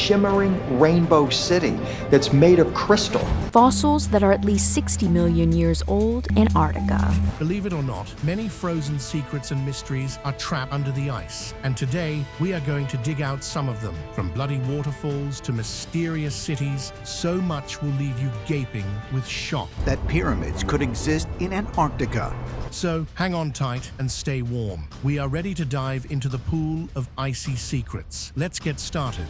shimmering rainbow city that's made of crystal. Fossils that are at least 60 million years old, Antarctica. Believe it or not, many frozen secrets and mysteries are trapped under the ice. And today, we are going to dig out some of them. From bloody waterfalls to mysterious cities, so much will leave you gaping with shock. That pyramids could exist in Antarctica. So hang on tight and stay warm. We are ready to dive into the pool of icy secrets. Let's get started.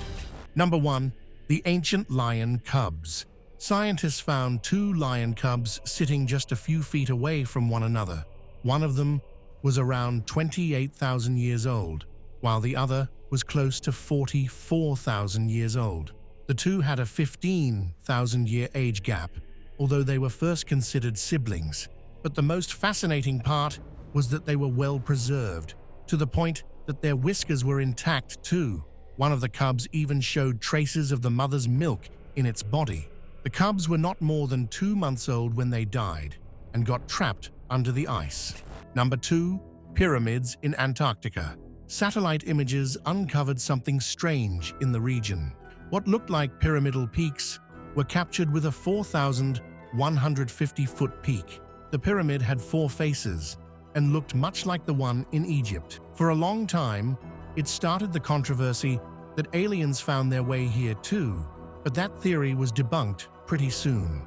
Number 1. The ancient lion cubs. Scientists found 2 lion cubs sitting just a few feet away from one another. One of them was around 28,000 years old, while the other was close to 44,000 years old. The two had a 15,000-year age gap, although they were first considered siblings. But the most fascinating part was that they were well preserved, to the point that their whiskers were intact too. One of the cubs even showed traces of the mother's milk in its body. The cubs were not more than 2 months old when they died and got trapped under the ice. Number 2. Pyramids in Antarctica. Satellite images uncovered something strange in the region. What looked like pyramidal peaks were captured with a 4,150-foot peak. The pyramid had 4 faces and looked much like the one in Egypt. For a long time, it started the controversy that aliens found their way here too, but that theory was debunked pretty soon.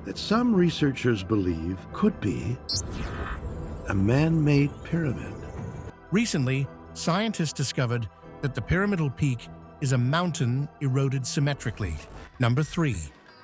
That some researchers believe could be a man-made pyramid. Recently, scientists discovered that the pyramidal peak is a mountain eroded symmetrically. Number 3.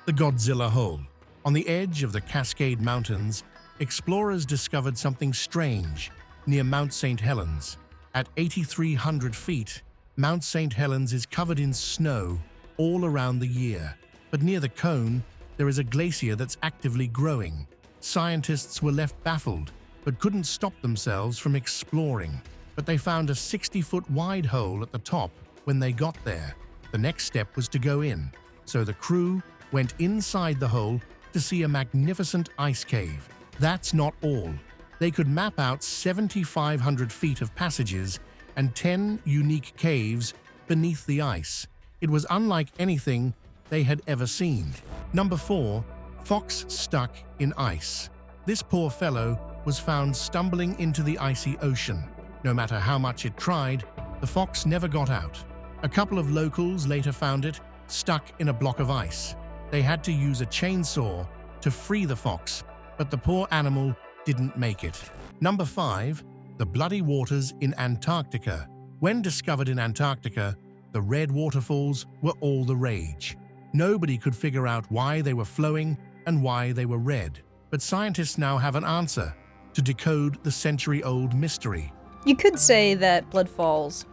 The Godzilla Hole. On the edge of the Cascade Mountains, explorers discovered something strange near Mount St. Helens. At 8,300 feet, Mount St. Helens is covered in snow all around the year. But near the cone, there is a glacier that's actively growing. Scientists were left baffled, but couldn't stop themselves from exploring. But they found a 60-foot wide hole at the top when they got there. The next step was to go in, so the crew went inside the hole to see a magnificent ice cave. That's not all. They could map out 7,500 feet of passages and 10 unique caves beneath the ice. It was unlike anything they had ever seen. Number 4. Fox stuck in ice. This poor fellow was found stumbling into the icy ocean. No matter how much it tried, the fox never got out. A couple of locals later found it stuck in a block of ice. They had to use a chainsaw to free the fox, but the poor animal didn't make it. Number 5. The bloody waters in Antarctica. When discovered in Antarctica, the red waterfalls were all the rage. Nobody could figure out why they were flowing and why they were red. But scientists now have an answer to decode the century-old mystery. You could say that blood falls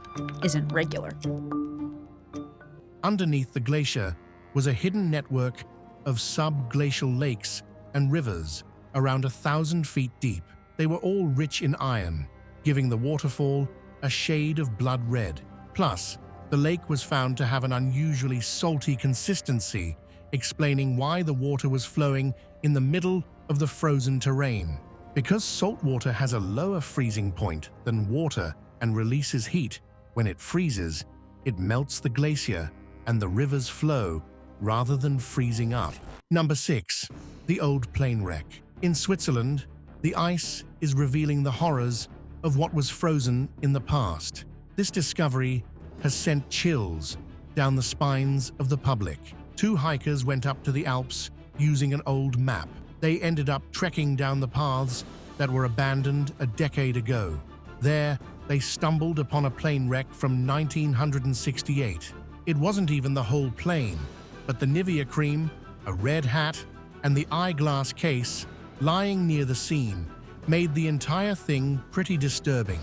isn't regular. Underneath the glacier was a hidden network of subglacial lakes and rivers around 1,000 feet deep. They were all rich in iron, giving the waterfall a shade of blood red. Plus, the lake was found to have an unusually salty consistency, explaining why the water was flowing in the middle of the frozen terrain. Because salt water has a lower freezing point than water and releases heat when it freezes, it melts the glacier and the rivers flow rather than freezing up. Number 6. The old plane wreck. In Switzerland, the ice is revealing the horrors of what was frozen in the past. This discovery has sent chills down the spines of the public. 2 hikers went up to the Alps using an old map. They ended up trekking down the paths that were abandoned a decade ago. There, they stumbled upon a plane wreck from 1968. It wasn't even the whole plane, but the Nivea cream, a red hat, and the eyeglass case lying near the scene made the entire thing pretty disturbing.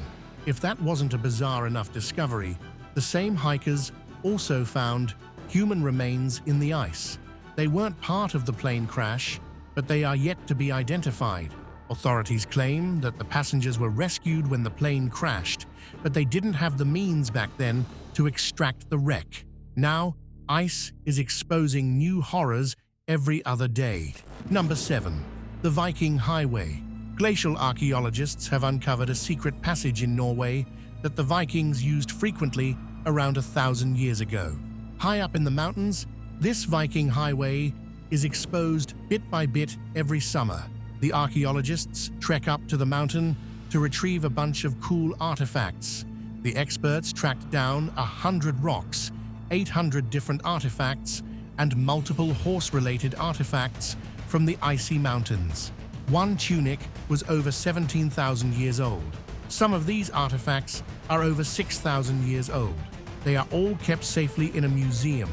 If that wasn't a bizarre enough discovery, the same hikers also found human remains in the ice. They weren't part of the plane crash, but they are yet to be identified. Authorities claim that the passengers were rescued when the plane crashed, but they didn't have the means back then to extract the wreck. Now, ice is exposing new horrors every other day. Number 7. The Viking Highway. Glacial archaeologists have uncovered a secret passage in Norway that the Vikings used frequently around 1,000 years ago. High up in the mountains, this Viking Highway is exposed bit by bit every summer. The archaeologists trek up to the mountain to retrieve a bunch of cool artifacts. The experts tracked down 100 rocks, 800 different artifacts, and multiple horse-related artifacts from the icy mountains. One tunic was over 17,000 years old. Some of these artifacts are over 6,000 years old. They are all kept safely in a museum,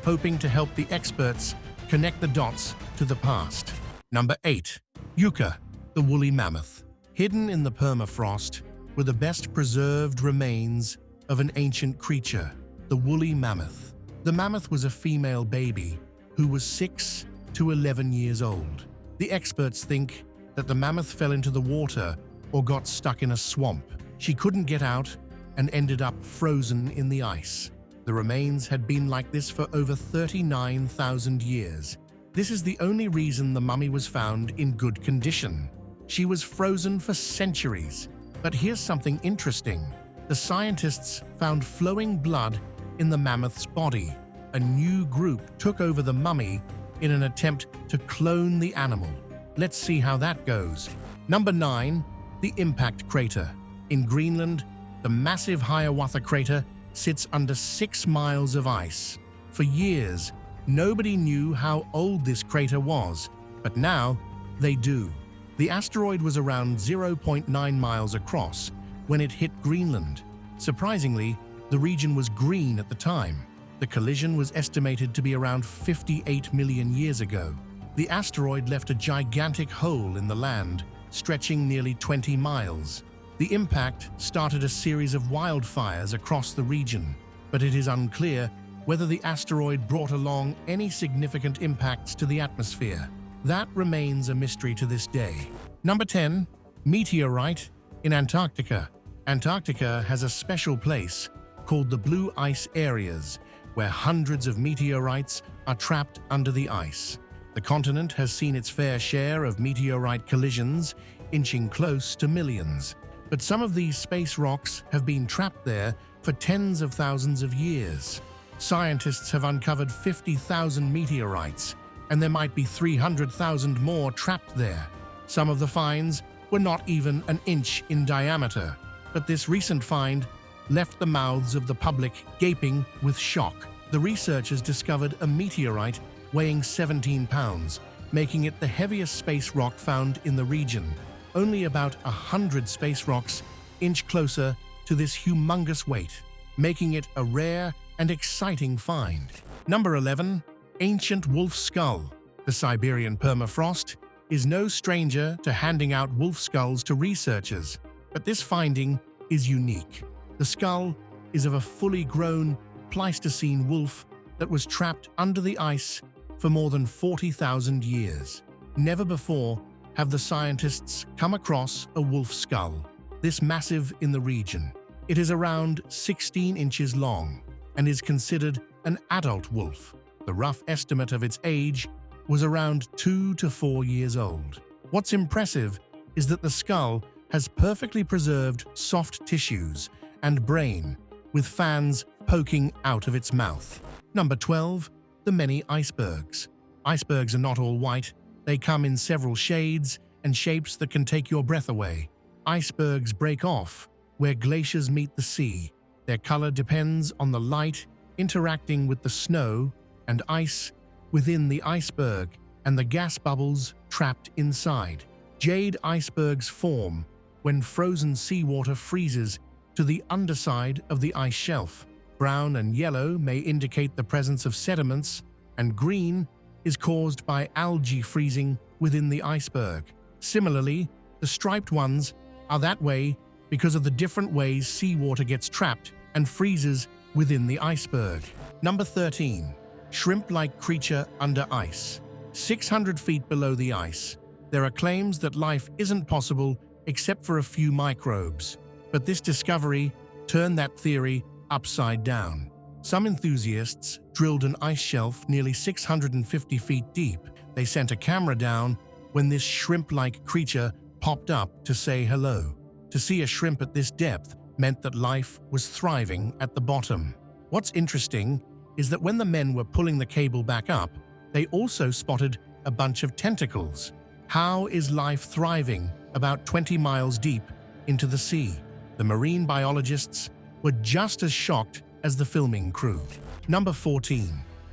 hoping to help the experts connect the dots to the past. Number 8. Yuka, the woolly mammoth. Hidden in the permafrost were the best preserved remains of an ancient creature, the woolly mammoth. The mammoth was a female baby who was 6 to 11 years old. The experts think that the mammoth fell into the water or got stuck in a swamp. She couldn't get out and ended up frozen in the ice. The remains had been like this for over 39,000 years. This is the only reason the mummy was found in good condition. She was frozen for centuries. But here's something interesting. The scientists found flowing blood in the mammoth's body. A new group took over the mummy in an attempt to clone the animal. Let's see how that goes. Number 9. The impact crater. In Greenland, the massive Hiawatha crater sits under 6 miles of ice. For years, nobody knew how old this crater was, but now they do. The asteroid was around 0.9 miles across when it hit Greenland. Surprisingly, the region was green at the time. The collision was estimated to be around 58 million years ago. The asteroid left a gigantic hole in the land, stretching nearly 20 miles. The impact started a series of wildfires across the region, but it is unclear whether the asteroid brought along any significant impacts to the atmosphere. That remains a mystery to this day. Number 10. Meteorite in Antarctica. Antarctica has a special place called the Blue Ice Areas, where hundreds of meteorites are trapped under the ice. The continent has seen its fair share of meteorite collisions, inching close to millions. But some of these space rocks have been trapped there for tens of thousands of years. Scientists have uncovered 50,000 meteorites, and there might be 300,000 more trapped there. Some of the finds were not even an inch in diameter, but this recent find left the mouths of the public gaping with shock. The researchers discovered a meteorite weighing 17 pounds, making it the heaviest space rock found in the region. Only about 100 space rocks inch closer to this humongous weight, making it a rare and exciting find. Number 11. Ancient wolf skull. The Siberian permafrost is no stranger to handing out wolf skulls to researchers, but this finding is unique. The skull is of a fully grown Pleistocene wolf that was trapped under the ice for more than 40,000 years. Never before have the scientists come across a wolf skull this massive in the region. It is around 16 inches long and is considered an adult wolf. The rough estimate of its age was around 2 to 4 years old. What's impressive is that the skull has perfectly preserved soft tissues and brain, with fans poking out of its mouth. Number 12. The many icebergs. Icebergs are not all white. They come in several shades and shapes that can take your breath away. Icebergs break off where glaciers meet the sea. Their color depends on the light interacting with the snow and ice within the iceberg and the gas bubbles trapped inside. Jade icebergs form when frozen seawater freezes to the underside of the ice shelf. Brown and yellow may indicate the presence of sediments, and green is caused by algae freezing within the iceberg. Similarly, the striped ones are that way because of the different ways seawater gets trapped and freezes within the iceberg. Number 13. Shrimp-like creature under ice. 600 feet below the ice, there are claims that life isn't possible except for a few microbes. But this discovery turned that theory upside down. Some enthusiasts drilled an ice shelf nearly 650 feet deep. They sent a camera down when this shrimp-like creature popped up to say hello. To see a shrimp at this depth meant that life was thriving at the bottom. What's interesting is that when the men were pulling the cable back up, they also spotted a bunch of tentacles. How is life thriving about 20 miles deep into the sea? The marine biologists were just as shocked as the filming crew. Number 14.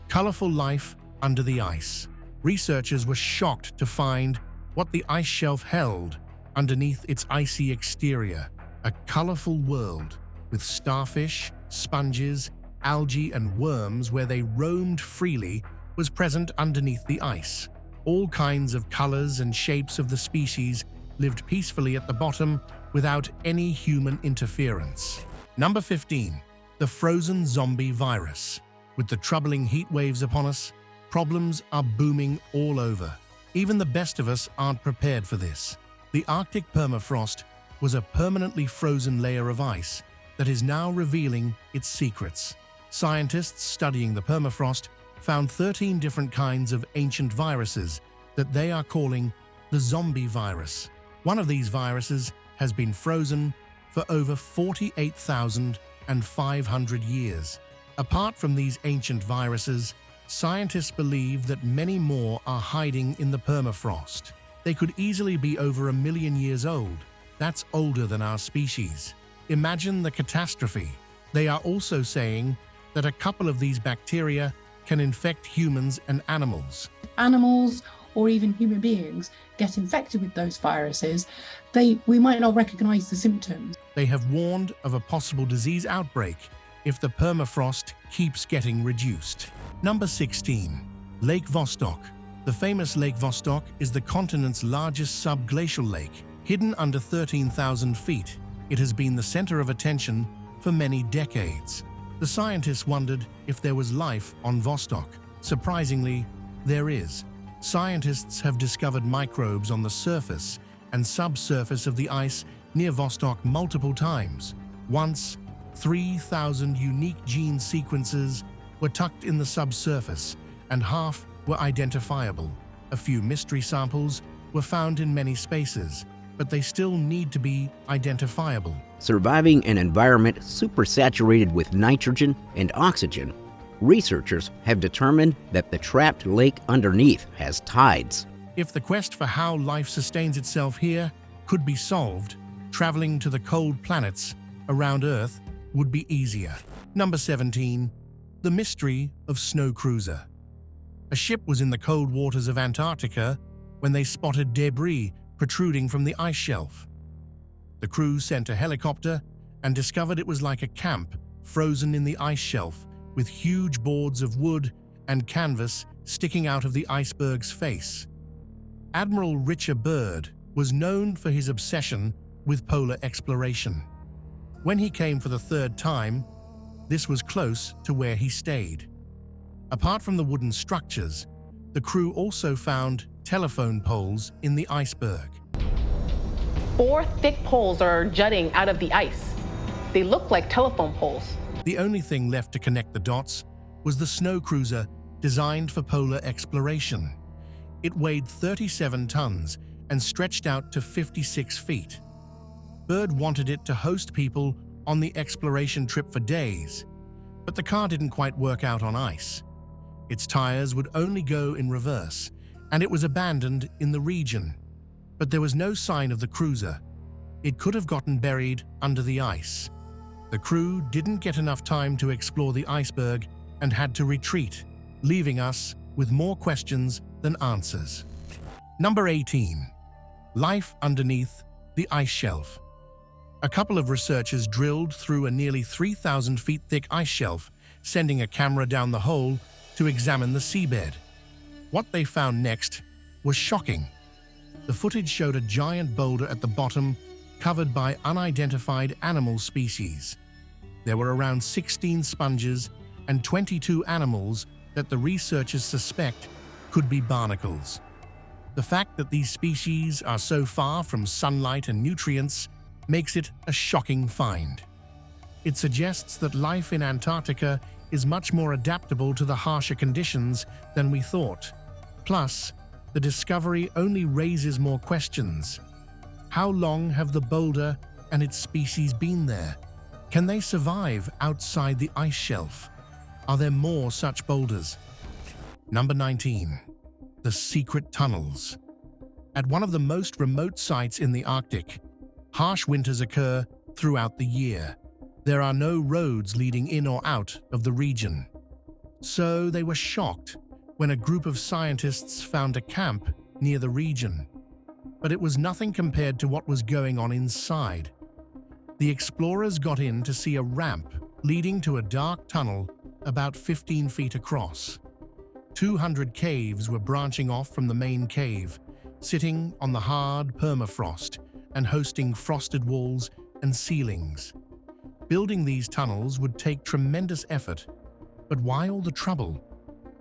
Colorful life under the ice. Researchers were shocked to find what the ice shelf held underneath its icy exterior. A colorful world with starfish, sponges, algae, and worms where they roamed freely was present underneath the ice. All kinds of colors and shapes of the species lived peacefully at the bottom without any human interference. Number 15. The frozen zombie virus. With the troubling heat waves upon us, problems are booming all over. Even the best of us aren't prepared for this. The Arctic permafrost was a permanently frozen layer of ice that is now revealing its secrets. Scientists studying the permafrost found 13 different kinds of ancient viruses that they are calling the zombie virus. One of these viruses has been frozen for over 48,500 years. Apart from these ancient viruses, scientists believe that many more are hiding in the permafrost. They could easily be over 1 million years old. That's older than our species. Imagine the catastrophe. They are also saying that a couple of these bacteria can infect humans and animals. Animals or even human beings get infected with those viruses, we might not recognize the symptoms. They have warned of a possible disease outbreak if the permafrost keeps getting reduced. Number 16. Lake Vostok. The famous Lake Vostok is the continent's largest subglacial lake. Hidden under 13,000 feet, it has been the center of attention for many decades. The scientists wondered if there was life on Vostok. Surprisingly, there is. Scientists have discovered microbes on the surface and subsurface of the ice near Vostok multiple times. Once, 3,000 unique gene sequences were tucked in the subsurface, and half were identifiable. A few mystery samples were found in many spaces, but they still need to be identifiable. Surviving an environment supersaturated with nitrogen and oxygen, researchers have determined that the trapped lake underneath has tides. If the quest for how life sustains itself here could be solved, traveling to the cold planets around Earth would be easier. Number 17. The mystery of Snow Cruiser. A ship was in the cold waters of Antarctica when they spotted debris protruding from the ice shelf. The crew sent a helicopter and discovered it was like a camp frozen in the ice shelf with huge boards of wood and canvas sticking out of the iceberg's face. Admiral Richard Byrd was known for his obsession with polar exploration. When he came for the third time, this was close to where he stayed. Apart from the wooden structures, the crew also found telephone poles in the iceberg. 4 thick poles are jutting out of the ice. They look like telephone poles. The only thing left to connect the dots was the snow cruiser designed for polar exploration. It weighed 37 tons and stretched out to 56 feet. Byrd wanted it to host people on the exploration trip for days, but the car didn't quite work out on ice. Its tires would only go in reverse, and it was abandoned in the region. But there was no sign of the cruiser. It could have gotten buried under the ice. The crew didn't get enough time to explore the iceberg and had to retreat, leaving us with more questions than answers. Number 18. Life underneath the ice shelf. A couple of researchers drilled through a nearly 3,000 feet thick ice shelf, sending a camera down the hole to examine the seabed. What they found next was shocking. The footage showed a giant boulder at the bottom, covered by unidentified animal species. There were around 16 sponges and 22 animals that the researchers suspect could be barnacles. The fact that these species are so far from sunlight and nutrients makes it a shocking find. It suggests that life in Antarctica is much more adaptable to the harsher conditions than we thought. Plus, the discovery only raises more questions. How long have the boulder and its species been there? Can they survive outside the ice shelf? Are there more such boulders? Number 19. The secret tunnels. At one of the most remote sites in the Arctic, harsh winters occur throughout the year. There are no roads leading in or out of the region. So they were shocked when a group of scientists found a camp near the region. But it was nothing compared to what was going on inside. The explorers got in to see a ramp leading to a dark tunnel about 15 feet across. 200 caves were branching off from the main cave, sitting on the hard permafrost and hosting frosted walls and ceilings. Building these tunnels would take tremendous effort, but why all the trouble?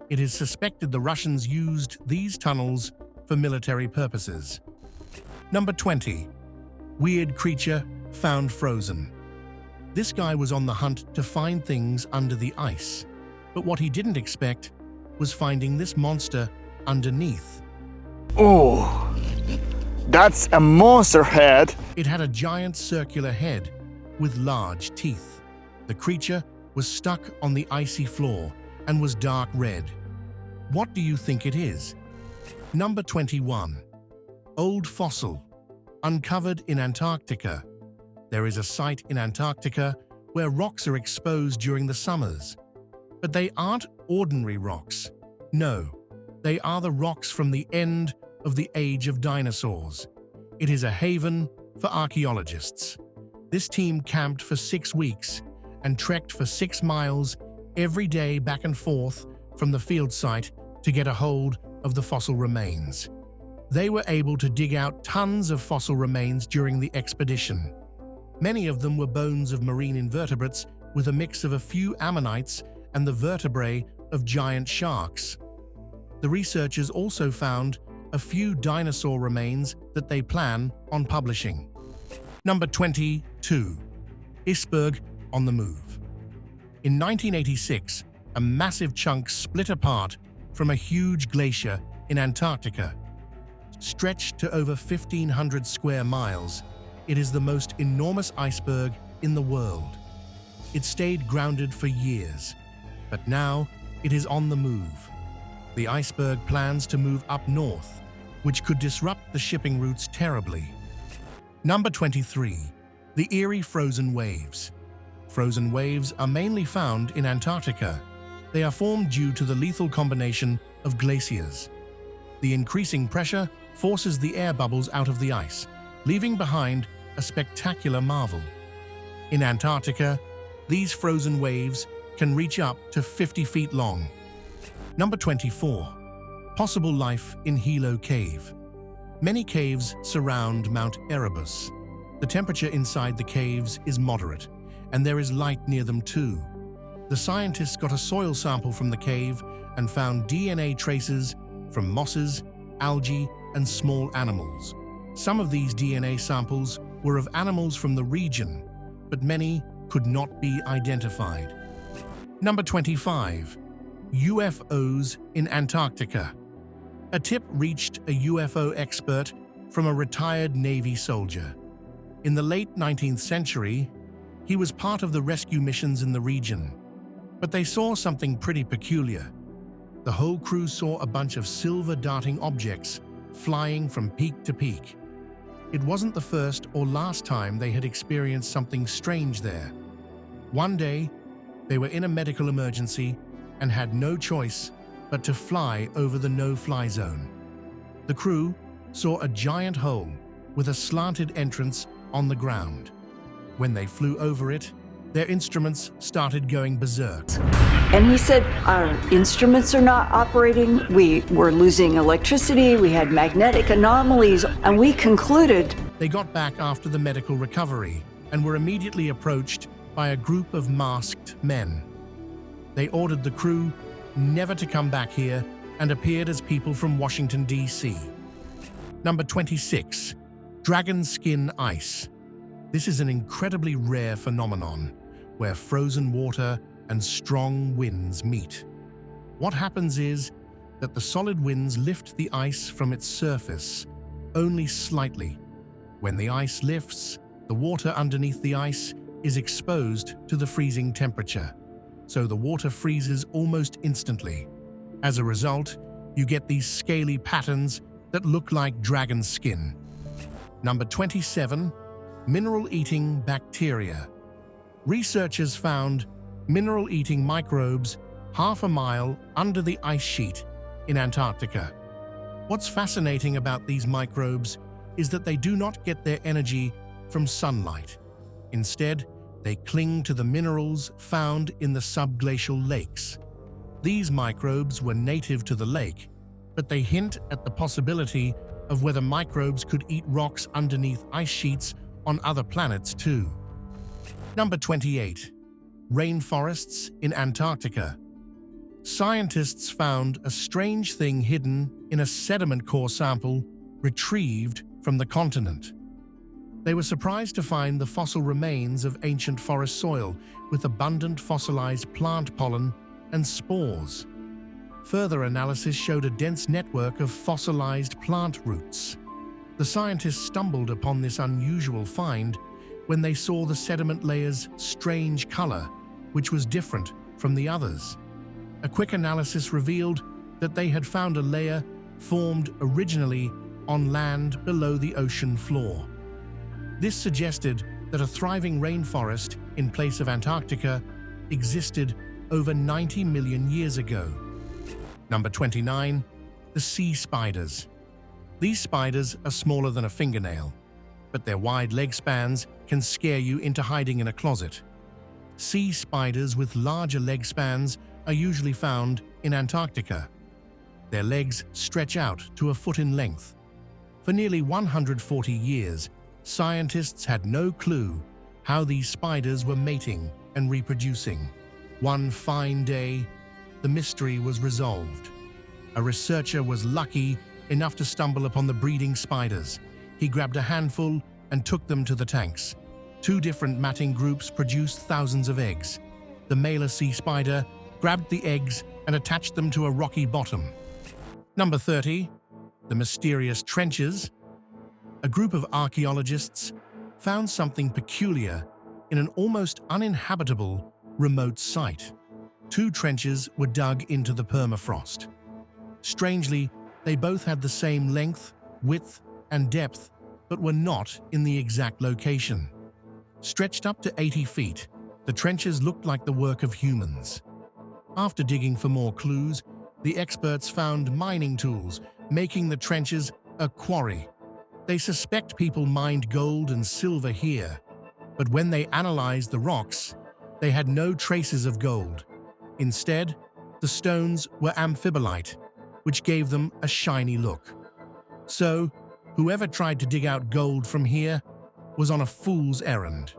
It is suspected the Russians used these tunnels for military purposes. Number 20. Weird creature found frozen. This guy was on the hunt to find things under the ice, but what he didn't expect was finding this monster underneath. Oh, that's a monster head. It had a giant circular head with large teeth. The creature was stuck on the icy floor and was dark red. What do you think it is? Number 21. Old fossil, uncovered in Antarctica. There is a site in Antarctica where rocks are exposed during the summers. But they aren't ordinary rocks. No, they are the rocks from the end of the age of dinosaurs. It is a haven for archaeologists. This team camped for 6 weeks and trekked for 6 miles every day back and forth from the field site to get a hold of the fossil remains. They were able to dig out tons of fossil remains during the expedition. Many of them were bones of marine invertebrates with a mix of a few ammonites and the vertebrae of giant sharks. The researchers also found a few dinosaur remains that they plan on publishing. Number 22. Iceberg on the move. In 1986, a massive chunk split apart from a huge glacier in Antarctica. Stretched to over 1,500 square miles, it is the most enormous iceberg in the world. It stayed grounded for years, but now it is on the move. The iceberg plans to move up north, which could disrupt the shipping routes terribly. Number 23. The Eerie frozen waves. Frozen waves are mainly found in Antarctica. They are formed due to the lethal combination of glaciers. The increasing pressure forces the air bubbles out of the ice, leaving behind a spectacular marvel. In Antarctica, these frozen waves can reach up to 50 feet long. Number 24. Possible life in Hilo Cave. Many caves surround Mount Erebus. The temperature inside the caves is moderate, and there is light near them too. The scientists got a soil sample from the cave and found DNA traces from mosses, algae, and small animals. Some of these DNA samples were of animals from the region, but many could not be identified. Number 25. UFOs in Antarctica. A tip reached a UFO expert from a retired Navy soldier. In the late 19th century, he was part of the rescue missions in the region, but they saw something pretty peculiar. The whole crew saw a bunch of silver darting objects flying from peak to peak. It wasn't the first or last time they had experienced something strange there. One day, they were in a medical emergency and had no choice but to fly over the no-fly zone. The crew saw a giant hole with a slanted entrance on the ground. When they flew over it, their instruments started going berserk. And he said, our instruments are not operating, we were losing electricity, we had magnetic anomalies, and we concluded. They got back after the medical recovery and were immediately approached by a group of masked men. They ordered the crew never to come back here and appeared as people from Washington, D.C. Number 26. Dragon skin ice. This is an incredibly rare phenomenon where frozen water and strong winds meet. What happens is that the solid winds lift the ice from its surface only slightly. When the ice lifts, the water underneath the ice is exposed to the freezing temperature. so the water freezes almost instantly. As a result, you get these scaly patterns that look like dragon skin. Number 27. Mineral-eating bacteria. Researchers found mineral-eating microbes half a mile under the ice sheet in Antarctica. What's fascinating about these microbes is that they do not get their energy from sunlight. Instead, they cling to the minerals found in the subglacial lakes. These microbes were native to the lake, but they hint at the possibility of whether microbes could eat rocks underneath ice sheets on other planets too. Number 28. Rainforests in Antarctica. Scientists found a strange thing hidden in a sediment core sample retrieved from the continent. They were surprised to find the fossil remains of ancient forest soil with abundant fossilized plant pollen and spores. Further analysis showed a dense network of fossilized plant roots. The scientists stumbled upon this unusual find when they saw the sediment layer's strange color, which was different from the others. A quick analysis revealed that they had found a layer formed originally on land below the ocean floor. This suggested that a thriving rainforest in place of Antarctica existed over 90 million years ago. Number 29. The sea spiders. These spiders are smaller than a fingernail, but their wide leg spans can scare you into hiding in a closet. Sea spiders with larger leg spans are usually found in Antarctica. Their legs stretch out to a foot in length. For nearly 140 years, scientists had no clue how these spiders were mating and reproducing. One fine day, the mystery was resolved. A researcher was lucky enough to stumble upon the breeding spiders. He grabbed a handful and took them to the tanks. Two different matting groups produced thousands of eggs. The male sea spider grabbed the eggs and attached them to a rocky bottom. Number 30. The mysterious trenches. A group of archaeologists found something peculiar in an almost uninhabitable remote site. Two trenches were dug into the permafrost. Strangely, they both had the same length, width, and depth, but were not in the exact location. Stretched up to 80 feet, the trenches looked like the work of humans. After digging for more clues, the experts found mining tools, making the trenches a quarry. They suspect people mined gold and silver here, but when they analyzed the rocks, they had no traces of gold. Instead, the stones were amphibolite, which gave them a shiny look. So, whoever tried to dig out gold from here was on a fool's errand.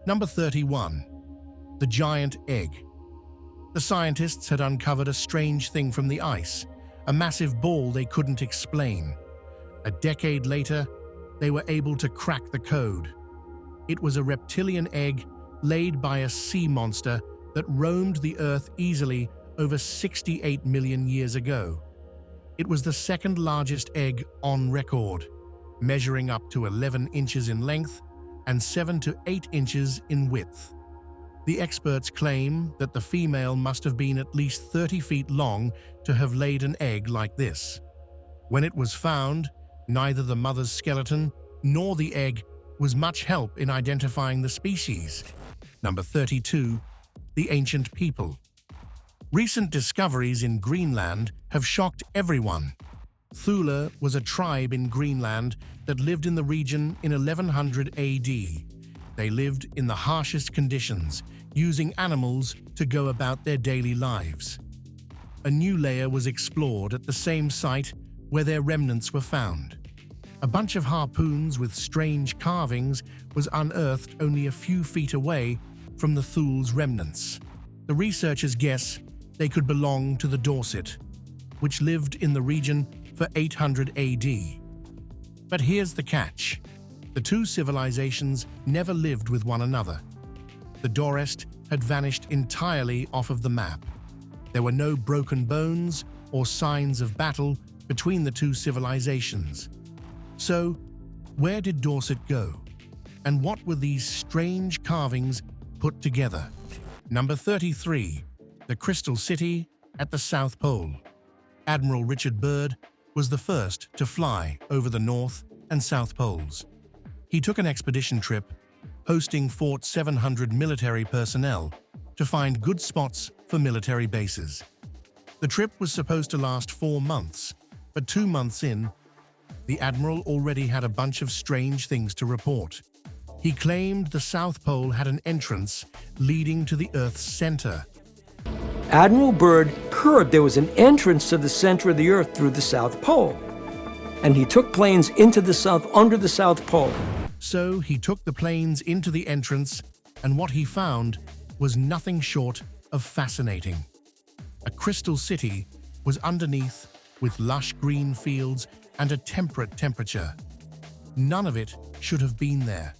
Number 31. The giant egg. The scientists had uncovered a strange thing from the ice, a massive ball they couldn't explain. A decade later, they were able to crack the code. It was a reptilian egg laid by a sea monster that roamed the Earth easily over 68 million years ago. It was the second largest egg on record, measuring up to 11 inches in length and 7 to 8 inches in width. The experts claim that the female must have been at least 30 feet long to have laid an egg like this. When it was found, neither the mother's skeleton nor the egg was much help in identifying the species. Number 32. The ancient people. Recent discoveries in Greenland have shocked everyone. Thule was a tribe in Greenland that lived in the region in 1100 AD. They lived in the harshest conditions, using animals to go about their daily lives. A new layer was explored at the same site where their remnants were found. A bunch of harpoons with strange carvings was unearthed only a few feet away from the Thule's remnants. The researchers guess they could belong to the Dorset, which lived in the region for 800 AD. But here's the catch. The two civilizations never lived with one another. The Dorset had vanished entirely off of the map. There were no broken bones or signs of battle between the two civilizations. So, where did Dorset go? And what were these strange carvings put together? Number 33. The Crystal City at the South Pole. Admiral Richard Byrd was the first to fly over the North and South Poles. He took an expedition trip, hosting Fort 700 military personnel to find good spots for military bases. The trip was supposed to last 4 months, but 2 months in, the Admiral already had a bunch of strange things to report. He claimed the South Pole had an entrance leading to the Earth's center. Admiral Byrd heard there was an entrance to the center of the Earth through the South Pole, and he took planes into the South under the South Pole. So he took the planes into the entrance, and what he found was nothing short of fascinating. A crystal city was underneath with lush green fields and a temperate temperature. None of it should have been there.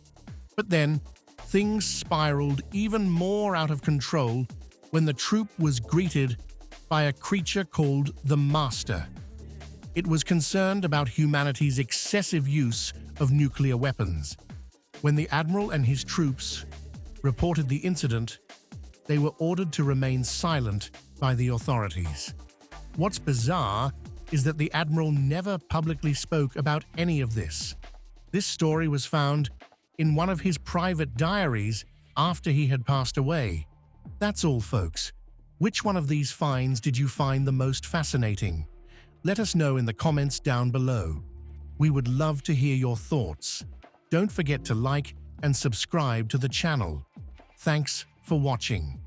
But then, things spiraled even more out of control when the troop was greeted by a creature called the Master. It was concerned about humanity's excessive use of nuclear weapons. When the Admiral and his troops reported the incident, they were ordered to remain silent by the authorities. What's bizarre is that the Admiral never publicly spoke about any of this. This story was found in one of his private diaries after he had passed away. That's all, folks. Which one of these finds did you find the most fascinating? Let us know in the comments down below. We would love to hear your thoughts. Don't forget to like and subscribe to the channel. Thanks for watching.